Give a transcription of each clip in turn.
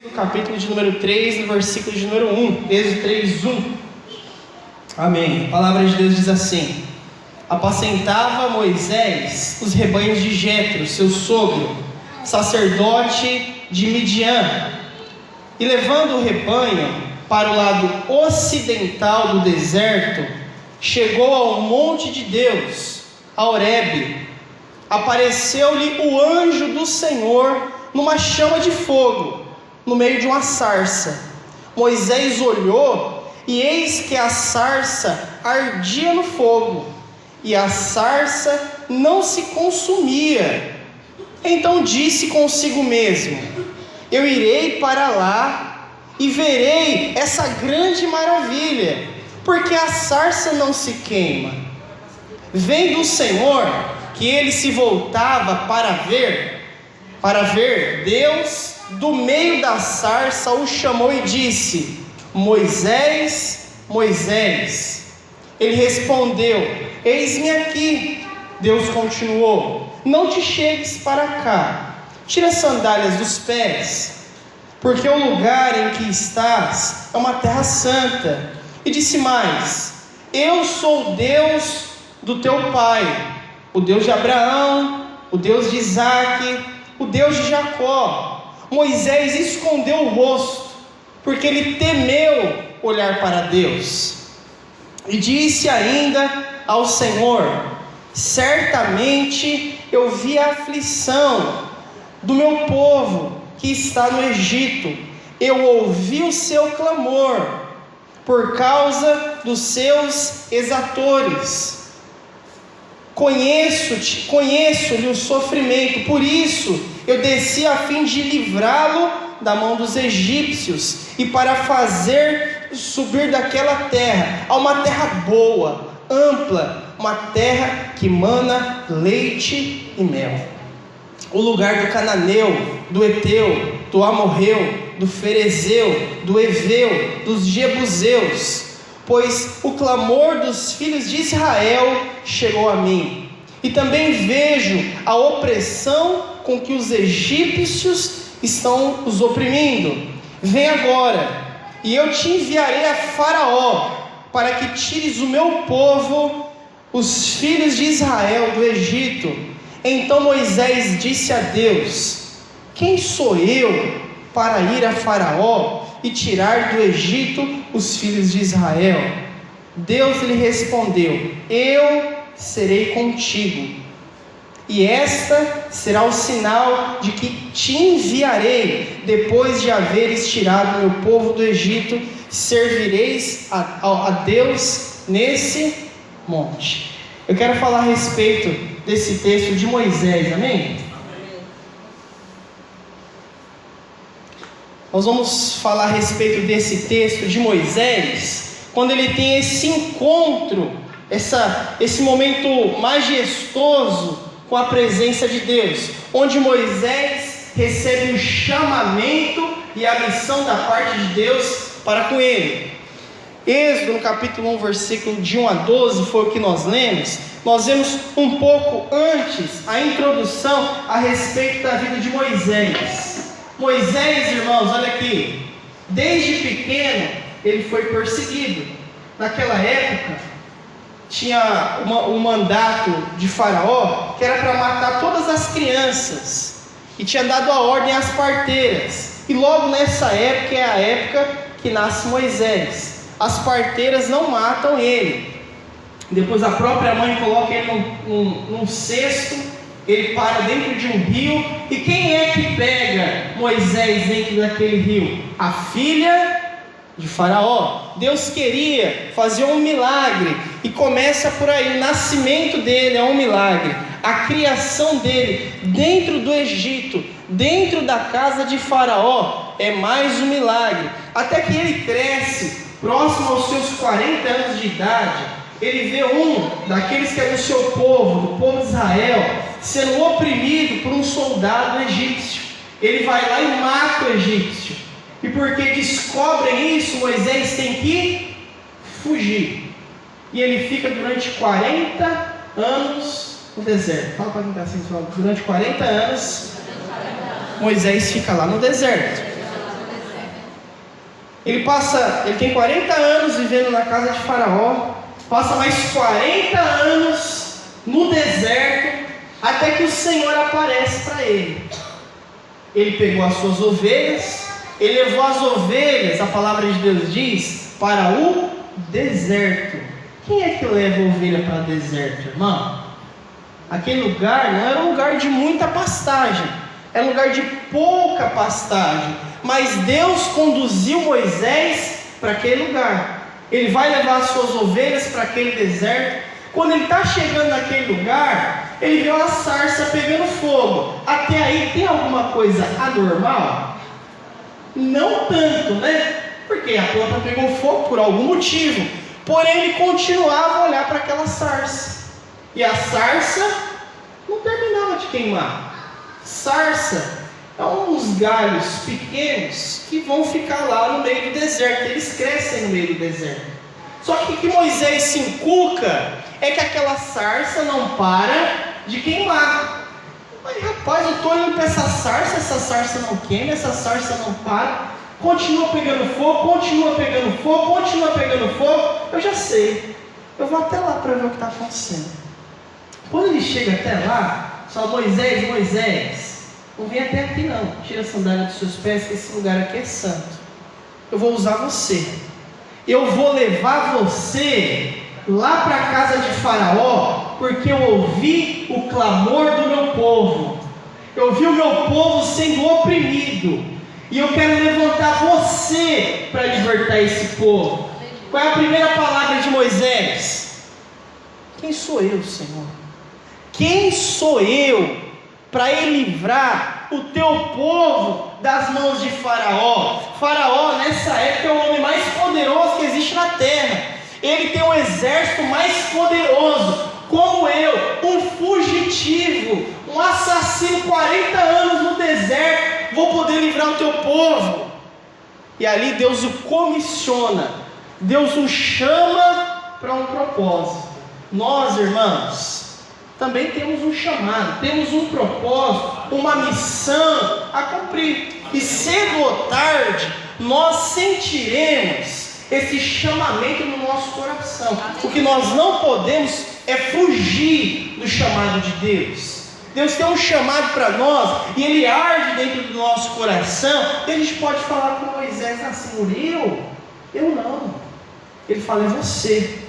No capítulo de número 3, no versículo de número 1, Êxodo 3, 1. Amém. A palavra de Deus diz assim: apacentava Moisés os rebanhos de Jetro, seu sogro, sacerdote de Midian, e levando o rebanho para o lado ocidental do deserto, chegou ao monte de Deus, a Horebe. Apareceu-lhe o anjo do Senhor numa chama de fogo, no meio de uma sarça. Moisés olhou, e eis que a sarça ardia no fogo, e a sarça não se consumia. Então disse consigo mesmo: eu irei para lá e verei essa grande maravilha, porque a sarça não se queima. Vendo o Senhor que ele se voltava para ver, Deus, do meio da sarça, o chamou e disse: Moisés, Moisés. Ele respondeu: eis-me aqui. Deus continuou: não te chegues para cá, tira as sandálias dos pés, porque o lugar em que estás é uma terra santa. E disse mais: eu sou o Deus do teu pai, o Deus de Abraão, o Deus de Isaque, o Deus de Jacó. Moisés escondeu o rosto, porque ele temeu olhar para Deus. E disse ainda ao Senhor: certamente eu vi a aflição do meu povo que está no Egito. Eu ouvi o seu clamor por causa dos seus exatores. Conheço-lhe o sofrimento, por isso eu desci a fim de livrá-lo da mão dos egípcios, e para fazer subir daquela terra a uma terra boa, ampla, uma terra que mana leite e mel. O lugar do cananeu, do Eteu, do amorreu, do ferezeu, do eveu, dos jebuseus, pois o clamor dos filhos de Israel chegou a mim, e também vejo a opressão com que os egípcios estão os oprimindo. Vem agora, e eu te enviarei a Faraó, para que tires o meu povo, os filhos de Israel, do Egito. Então Moisés disse a Deus: quem sou eu para ir a Faraó e tirar do Egito os filhos de Israel? Deus lhe respondeu: eu serei contigo, e esta será o sinal de que te enviarei. Depois de haveres tirado meu povo do Egito, servireis a Deus nesse monte. Eu quero falar a respeito desse texto de Moisés, amém? Nós vamos falar a respeito desse texto de Moisés, quando ele tem esse encontro, esse momento majestoso com a presença de Deus, onde Moisés recebe o chamamento e a missão da parte de Deus para com ele. Êxodo, no capítulo 1, versículo de 1 a 12, foi o que nós lemos. Nós vemos um pouco antes a introdução a respeito da vida de Moisés. Moisés, irmãos, olha aqui, desde pequeno ele foi perseguido. Naquela época tinha um mandato de Faraó que era para matar todas as crianças, e tinha dado a ordem às parteiras. E logo nessa época é a época que nasce Moisés. As parteiras não matam ele. Depois a própria mãe coloca ele num cesto, ele para dentro de um rio. E quem é que pega Moisés dentro daquele rio? A filha de Faraó. Deus queria fazer um milagre, e começa por aí. O nascimento dele é um milagre, a criação dele dentro do Egito, dentro da casa de Faraó, é mais um milagre, até que ele cresce, próximo aos seus 40 anos de idade. Ele vê um daqueles que é do seu povo, do povo de Israel, sendo oprimido por um soldado egípcio. Ele vai lá e mata o egípcio. E porque descobrem isso, Moisés tem que fugir. E ele fica durante 40 anos no deserto. Fala para quem está assim, durante 40 anos, Moisés fica lá no deserto. Ele tem 40 anos vivendo na casa de Faraó, passa mais 40 anos no deserto, até que o Senhor aparece para ele. Ele pegou as suas ovelhas, ele levou as ovelhas, a palavra de Deus diz, para o deserto. Quem é que leva a ovelha para o deserto, irmão? Aquele lugar não era um lugar de muita pastagem, era um lugar de pouca pastagem, mas Deus conduziu Moisés para aquele lugar. Ele vai levar as suas ovelhas para aquele deserto. Quando ele está chegando naquele lugar, ele vê uma sarça pegando fogo. Até aí tem alguma coisa anormal? Não tanto, né? Porque a planta pegou fogo por algum motivo. Porém, ele continuava a olhar para aquela sarça. E a sarça não terminava de queimar. Sarça é uns galhos pequenos que vão ficar lá no meio do deserto. Eles crescem no meio do deserto. Só que o que Moisés se encuca é que aquela sarça não para de queimar. Mas rapaz, eu estou olhando para essa sarça não queima, essa sarça não para, continua pegando fogo, continua pegando fogo, continua pegando fogo. Eu já sei, eu vou até lá para ver o que está acontecendo. Quando ele chega até lá, fala: Moisés, não vem até aqui não, tira a sandália dos seus pés, que esse lugar aqui é santo. Eu vou usar você, eu vou levar você lá para a casa de Faraó, porque eu ouvi o clamor do meu povo, eu ouvi o meu povo sendo oprimido, e eu quero levantar você para libertar esse povo. Qual é a primeira palavra de Moisés? Quem sou eu, Senhor? Quem sou eu para ir livrar o teu povo das mãos de Faraó? Faraó nessa época é o homem mais poderoso que existe na terra. Ele tem um exército mais poderoso. Como eu, um fugitivo, um assassino, 40 anos no deserto, vou poder livrar o teu povo? E ali Deus o comissiona, Deus o chama para um propósito. Nós, irmãos, também temos um chamado, temos um propósito, uma missão a cumprir. E cedo ou tarde, nós sentiremos esse chamamento no nosso coração. O que nós não podemos é fugir do chamado de Deus. Deus tem um chamado para nós, e Ele arde dentro do nosso coração, e a gente pode falar com Moisés assim: eu não. Ele fala: é você.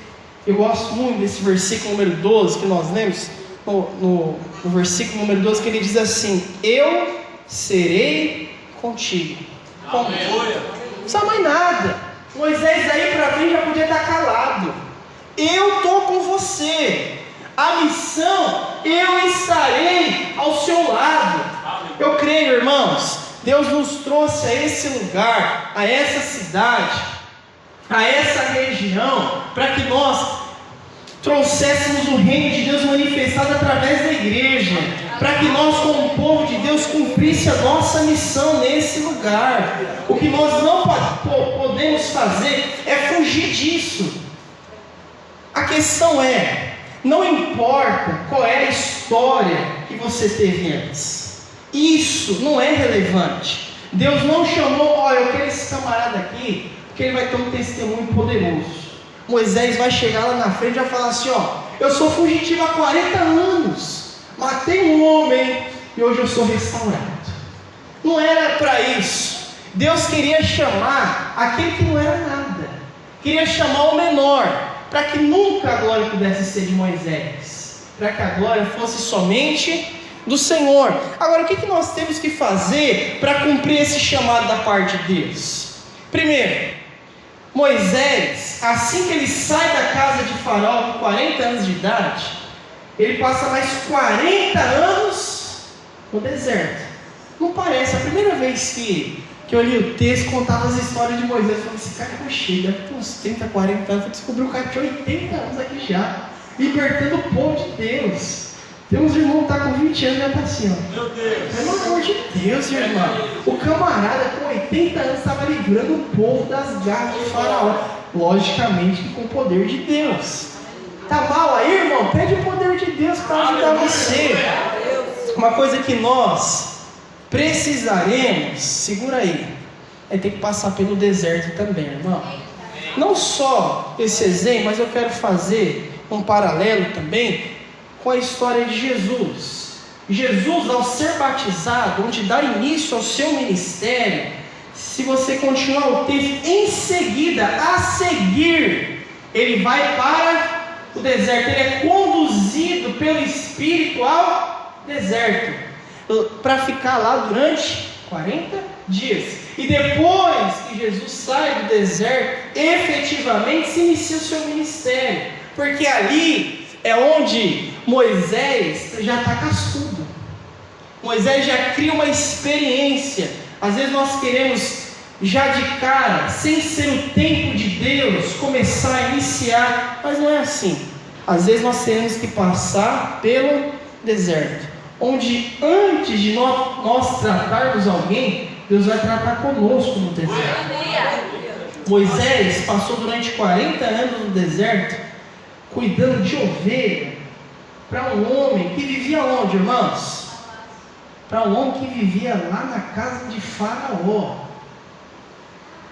Eu gosto muito desse versículo número 12 que nós lemos, no versículo número 12, que ele diz assim: eu serei contigo. Não precisa mais nada. Moisés aí para mim já podia estar calado. Eu estou com você. A missão, eu estarei ao seu lado. Eu creio, irmãos, Deus nos trouxe a esse lugar, a essa cidade, a essa região, para que nós trouxéssemos o reino de Deus manifestado através da igreja, para que nós, como povo de Deus, cumprísse a nossa missão nesse lugar. O que nós não podemos fazer é fugir disso. A questão é: não importa qual é a história que você teve antes, isso não é relevante. Deus não chamou: eu quero esse camarada aqui, porque ele vai ter um testemunho poderoso. Moisés vai chegar lá na frente e vai falar assim: eu sou fugitivo há 40 anos, matei um homem e hoje eu sou restaurado. Não era para isso. Deus queria chamar aquele que não era nada, queria chamar o menor, para que nunca a glória pudesse ser de Moisés, para que a glória fosse somente do Senhor. Agora, o que nós temos que fazer para cumprir esse chamado da parte de Deus? Primeiro, Moisés, assim que ele sai da casa de Faraó com 40 anos de idade, ele passa mais 40 anos no deserto. Não parece, a primeira vez que eu li o texto, contava as histórias de Moisés, eu falei: esse cara é cheio, deve ter uns 30, 40 anos. Eu descobri o cara que tinha 80 anos aqui já, libertando o povo de Deus. Tem uns irmãos que estão com 20 anos e já está assim, Meu Deus! Pelo amor de Deus, irmão. O camarada com 80 anos estava livrando o povo das garras de Faraó. Logicamente com o poder de Deus. Tá mal aí, irmão? Pede o poder de Deus para ajudar você. Uma coisa que nós precisaremos, segura aí, tem que passar pelo deserto também, irmão. Não só esse exemplo, mas eu quero fazer um paralelo também com a história de Jesus. Jesus, ao ser batizado, onde dá início ao seu ministério, se você continuar o texto, em seguida, a seguir, ele vai para o deserto. Ele é conduzido pelo Espírito ao deserto, para ficar lá durante 40 dias. E depois que Jesus sai do deserto, efetivamente se inicia o seu ministério, porque ali é onde Moisés já está cascudo. Moisés já cria uma experiência. Às vezes nós queremos já de cara, sem ser o tempo de Deus, começar a iniciar, mas não é assim. Às vezes nós temos que passar pelo deserto, onde antes de nós tratarmos alguém, Deus vai tratar conosco no deserto. Moisés passou durante 40 anos no deserto, cuidando de ovelha, para um homem que vivia onde, irmãos? Para um homem que vivia lá na casa de Faraó,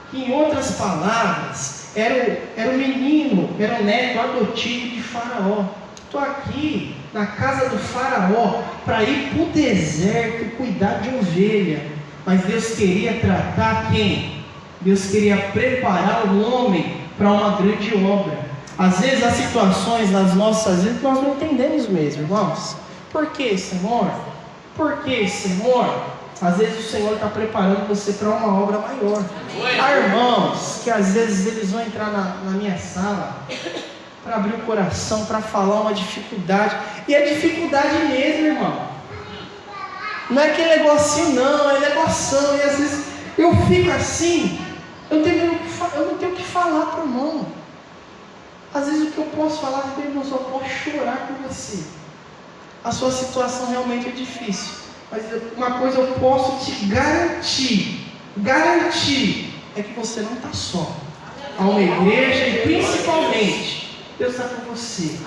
que em outras palavras, era o menino, era o neto adotivo de Faraó. Estou aqui na casa do Faraó para ir para o deserto cuidar de ovelha. Mas Deus queria tratar quem? Deus queria preparar o homem para uma grande obra. Às vezes as situações nas nossas vidas nós não entendemos mesmo, irmãos. Por que, Senhor? Por que, Senhor? Às vezes o Senhor está preparando você para uma obra maior. Há irmãos que às vezes eles vão entrar na minha sala para abrir o coração, para falar uma dificuldade. E é dificuldade mesmo, irmão. Não é aquele negocinho não, é negoção. E às vezes eu fico assim, eu não tenho o que falar para o irmão. Às vezes o que eu posso falar, eu só posso chorar com você. A sua situação realmente é difícil. Mas uma coisa eu posso te garantir, é que você não está só. Há uma igreja e principalmente, Deus está com você.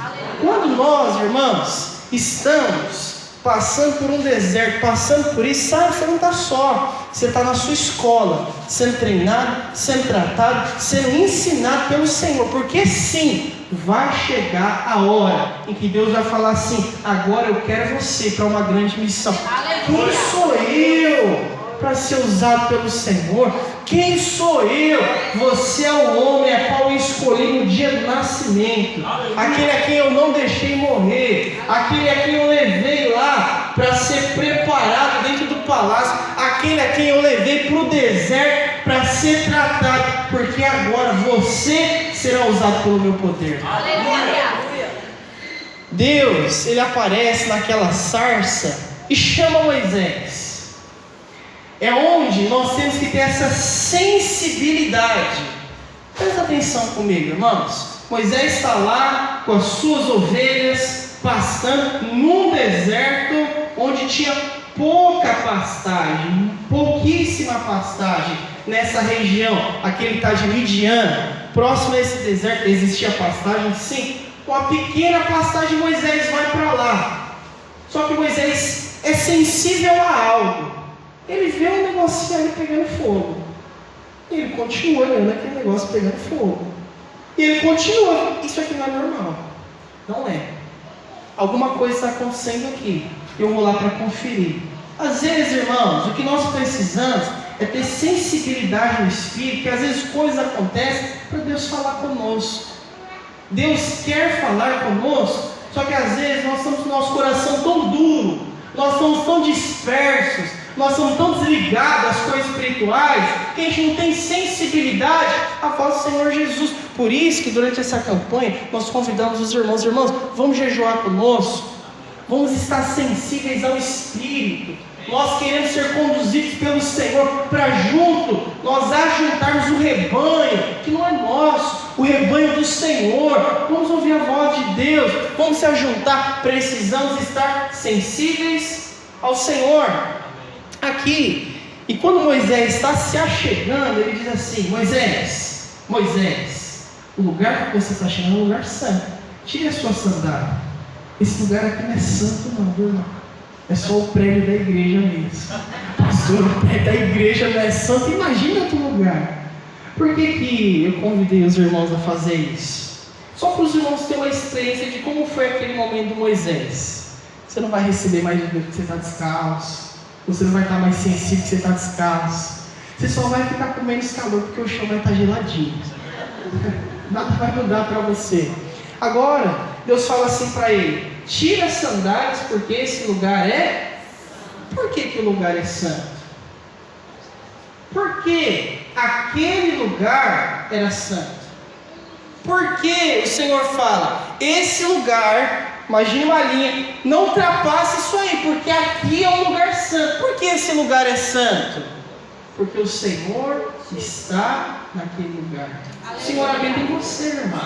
Quando nós, irmãos, estamos passando por um deserto, passando por isso, sabe, você não está só. Você está na sua escola, sendo treinado, sendo tratado, sendo ensinado pelo Senhor. Porque sim, vai chegar a hora em que Deus vai falar assim: agora eu quero você para uma grande missão. Quem sou eu para ser usado pelo Senhor? Quem sou eu? Você é o homem a qual eu escolhi no dia do nascimento, aquele a quem eu não deixei morrer, aquele a quem eu levei lá para ser preparado dentro do palácio, aquele a quem eu levei para o deserto para ser tratado, porque agora você será usado pelo meu poder. Deus, ele aparece naquela sarça e chama Moisés. É onde nós temos que ter essa sensibilidade. Presta atenção comigo, irmãos. Moisés está lá com as suas ovelhas, pastando num deserto onde tinha pouca pastagem, pouquíssima pastagem nessa região. Aqui ele está de Midian, próximo a esse deserto. Existia pastagem? Sim. Com a pequena pastagem, Moisés vai para lá. Só que Moisés é sensível a algo. Ele vê um negocinho ali pegando fogo. E ele continua olhando aquele negócio pegando fogo. E ele continua. Isso aqui não é normal. Não é. Alguma coisa está acontecendo aqui. Eu vou lá para conferir. Às vezes, irmãos, o que nós precisamos é ter sensibilidade no Espírito, que às vezes coisas acontecem para Deus falar conosco. Deus quer falar conosco, só que às vezes nós estamos com o nosso coração tão duro, nós estamos tão dispersos, nós estamos tão desligados das coisas espirituais, que a gente não tem sensibilidade à voz do Senhor Jesus. Por isso que durante essa campanha nós convidamos os irmãos: vamos jejuar conosco, vamos estar sensíveis ao Espírito. Nós queremos ser conduzidos pelo Senhor para junto nós ajuntarmos o rebanho, que não é nosso, o rebanho do Senhor. Vamos ouvir a voz de Deus, vamos se ajuntar. Precisamos estar sensíveis ao Senhor. Aqui, e quando Moisés está se achegando, ele diz assim: Moisés, o lugar que você está chegando é um lugar santo. Tire a sua sandália. Esse lugar aqui não é santo não, viu, irmão? É só o prédio da igreja mesmo. pastor, o pé da igreja não é santo, imagina outro lugar. Por que eu convidei os irmãos a fazer isso? Só para os irmãos terem uma experiência de como foi aquele momento do Moisés. Você não vai receber mais de Deus porque você está descalço. Você não vai estar mais sensível porque você está descalço. Você só vai ficar com menos calor porque o chão vai estar geladinho. Nada vai mudar para você. Agora, Deus fala assim para ele: tira as sandálias porque esse lugar é... Por que o lugar é santo? Porque aquele lugar era santo. Porque o Senhor fala, esse lugar, imagine uma linha, não ultrapasse isso aí, porque aqui é um lugar santo. Por que esse lugar é santo? Porque o Senhor está naquele lugar. O Senhor habita em você, irmão.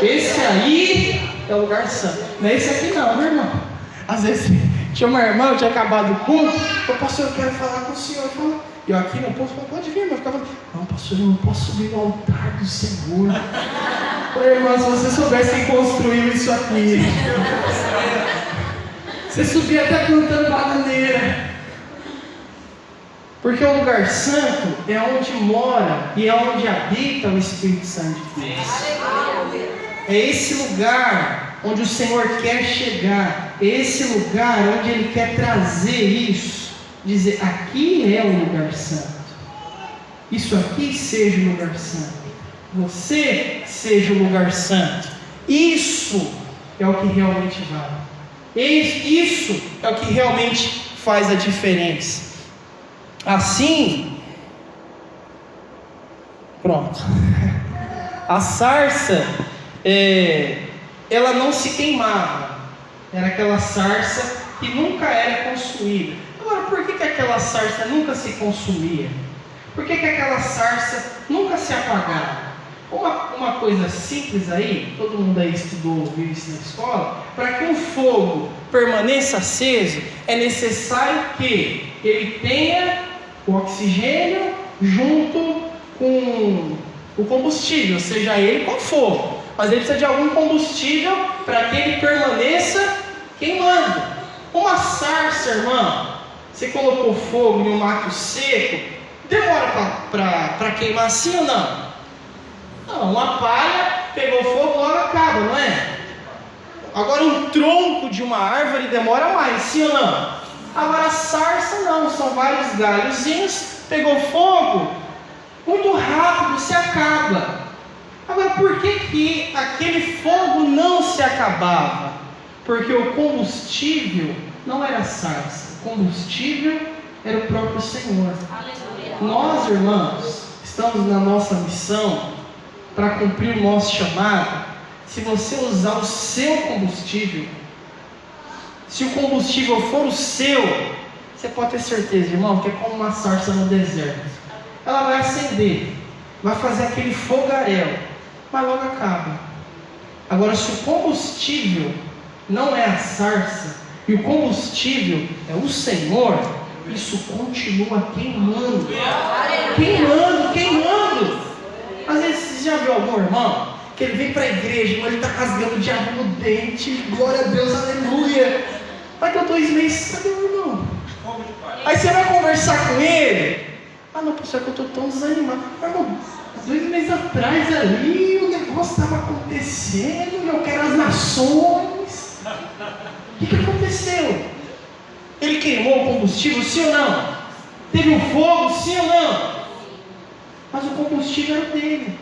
Esse aí é o lugar santo. Não é esse aqui não, meu irmão. Às vezes tinha uma irmã, eu tinha acabado o culto, o pastor, eu quero falar com o Senhor. Eu aqui não posso, pode vir, mas eu ficava, não, pastor, eu não posso subir no altar do Senhor. Irmão, se você soubesse quem construiu isso aqui, você subia até plantando bananeira. Porque o lugar santo é onde mora e é onde habita o Espírito Santo de Deus. É esse lugar onde o Senhor quer chegar. É esse lugar onde Ele quer trazer isso. Dizer, aqui é o lugar santo. Isso aqui seja o lugar santo. Você seja o lugar santo. Isso é o que realmente vale. Isso é o que realmente faz a diferença. Assim, pronto. A sarça, ela não se queimava. Era aquela sarça que nunca era consumida. Agora, por que aquela sarça nunca se consumia? Por que aquela sarça nunca se apagava? Uma coisa simples aí, todo mundo aí estudou, viu isso na escola, para que um fogo permaneça aceso, é necessário que ele tenha o oxigênio junto com o combustível, seja ele qual for, mas ele precisa de algum combustível para que ele permaneça queimando. Uma sarça, irmão, você colocou fogo em um mato seco, demora para queimar assim ou não? Não, uma palha pegou fogo, logo acaba, não é? Agora um tronco de uma árvore demora mais, sim ou não? Agora a sarça não, são vários galhozinhos, pegou fogo, muito rápido se acaba. Agora por que aquele fogo não se acabava? Porque o combustível não era sarça, o combustível era o próprio Senhor. Nós, irmãos, estamos na nossa missão para cumprir o nosso chamado. Se você usar o seu combustível, se o combustível for o seu, você pode ter certeza, irmão, que é como uma sarça no deserto. Ela vai acender, vai fazer aquele fogaréu, mas logo acaba. Agora, se o combustível não é a sarça, e o combustível é o Senhor, isso continua queimando. Queimando. Às vezes você já viu algum irmão que ele vem para a igreja, mas ele está rasgando o diabo no dente, glória a Deus, aleluia. Vai que eu estou meses, cadê o irmão? Aí você vai conversar com ele, não, pastor, que eu estou tão desanimado. Irmão, 2 meses atrás ali, o negócio estava acontecendo, eu quero as nações. O que aconteceu? Ele queimou o combustível, sim ou não? Teve um fogo, sim ou não? Mas o combustível era dele.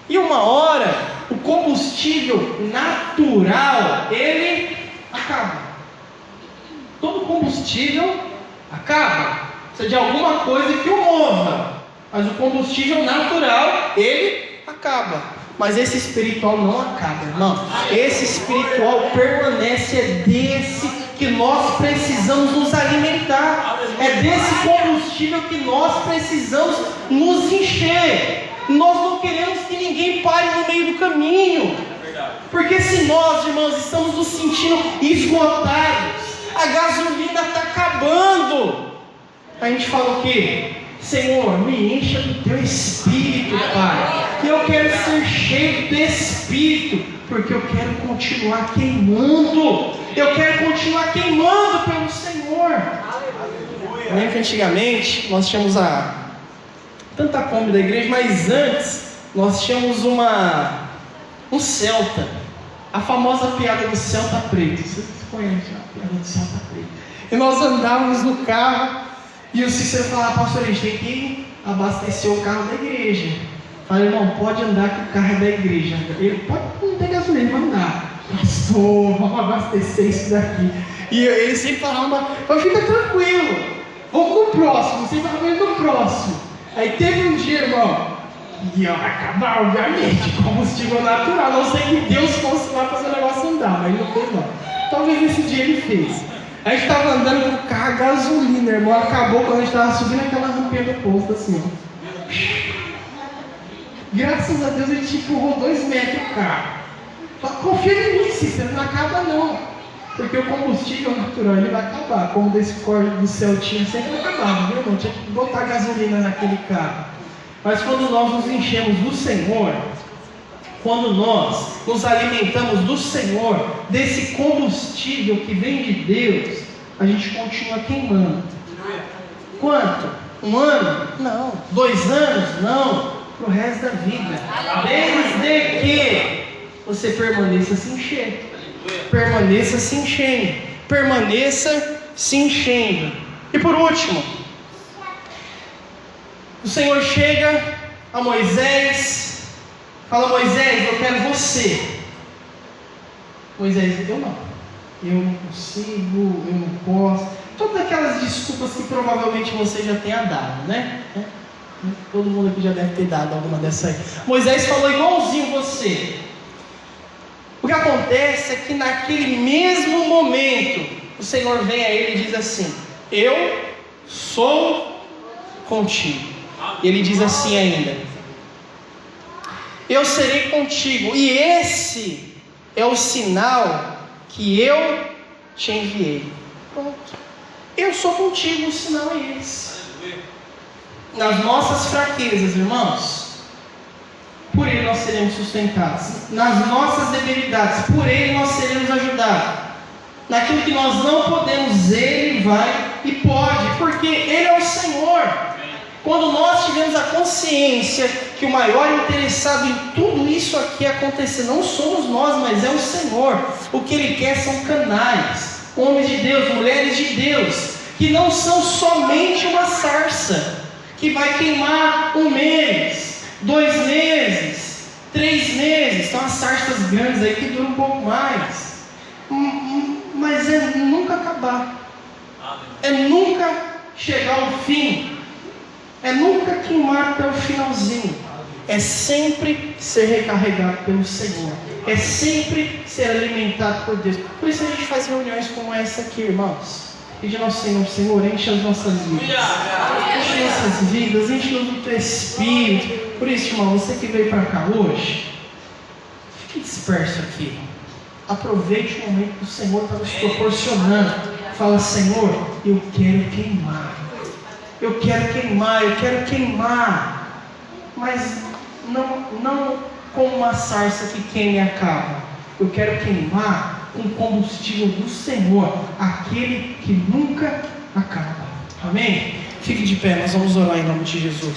E uma hora, o combustível natural, ele acaba. Todo combustível acaba. Precisa de alguma coisa que o mova. Mas o combustível natural, ele acaba. Mas esse espiritual não acaba, irmão. Esse espiritual permanece, é desse que nós precisamos nos alimentar. É desse combustível que nós precisamos nos encher. Nós não queremos que ninguém pare no meio do caminho. Porque se nós, irmãos, estamos nos sentindo esgotados, a gasolina está acabando, a gente fala o quê? Senhor, me encha do teu Espírito, Pai. Eu quero ser cheio do Espírito, porque eu quero continuar queimando. Eu quero continuar queimando pelo Senhor. Eu lembro que antigamente nós tínhamos tanta Kombi da igreja, mas antes nós tínhamos um Celta. A famosa piada do Celta preto. Vocês conhecem a piada do Celta preto? E nós andávamos no carro e o Cícero falava: pastor, a gente tem que abastecer o carro da igreja. Falei: irmão, pode andar que o carro é da igreja. Ele pode não ter gasolina, vai andar. Pastor, vamos abastecer isso daqui. E ele sempre falava: mas fica tranquilo, vamos no próximo, você vai ver no próximo. Aí teve um dia, irmão, e ia acabar, obviamente, combustível natural. Não sei que Deus fosse lá fazer o negócio andar, mas ele não fez não. Talvez esse dia ele fez. A gente estava andando com o carro a gasolina, irmão. Acabou quando a gente estava subindo aquela rampinha do posto, assim, ó. Graças a Deus a gente empurrou 2 metros o carro. Só confia em mim, Cícero, não acaba não. Porque o combustível natural ele vai acabar. Como desse código do Celtinha sempre acabava, viu, irmão? Tinha que botar gasolina naquele carro. Mas quando nós nos enchemos do Senhor, quando nós nos alimentamos do Senhor, desse combustível que vem de Deus, a gente continua queimando. Quanto? 1 ano? Não. 2 anos? Não. Para o resto da vida. Desde que você permaneça se enchendo. Permaneça se enchendo. Permaneça se enchendo. E por último, o Senhor chega a Moisés, fala: Moisés, eu quero você. Moisés: eu não consigo, eu não posso. Todas aquelas desculpas que provavelmente você já tenha dado, né? Todo mundo aqui já deve ter dado alguma dessas aí. Moisés falou igualzinho você. O que acontece é que naquele mesmo momento o Senhor vem a ele e diz assim: eu sou contigo. E ele diz assim ainda: eu serei contigo, e esse é o sinal que eu te enviei. Pronto. Eu sou contigo, o sinal é esse. Nas nossas fraquezas, irmãos, por Ele nós seremos sustentados. Nas nossas debilidades, por Ele nós seremos ajudados. Naquilo que nós não podemos, Ele vai e pode, porque Ele é o Senhor. Quando nós tivemos a consciência que o maior interessado em tudo isso aqui acontecer não somos nós, mas é o Senhor. O que Ele quer são canais, homens de Deus, mulheres de Deus, que não são somente uma sarça que vai queimar 1 mês, 2 meses, 3 meses. Tem umas sarças grandes aí que duram um pouco mais, mas é nunca acabar, é nunca chegar ao fim, é nunca queimar até o finalzinho. É sempre ser recarregado pelo Senhor, é sempre ser alimentado por Deus. Por isso a gente faz reuniões como essa aqui, irmãos. Pede ao nosso Senhor: Senhor, enche as nossas vidas, enche nossas vidas, enche-nos do Teu Espírito. Por isso, irmão, você que veio para cá hoje, fique disperso aqui. Aproveite o momento que o Senhor está nos proporcionando. Fala: Senhor, eu quero queimar. Eu quero queimar, eu quero queimar. Mas não como uma sarça que queima e acaba. Eu quero queimar com o combustível do Senhor, aquele que nunca acaba. Amém? Fique de pé, nós vamos orar em nome de Jesus.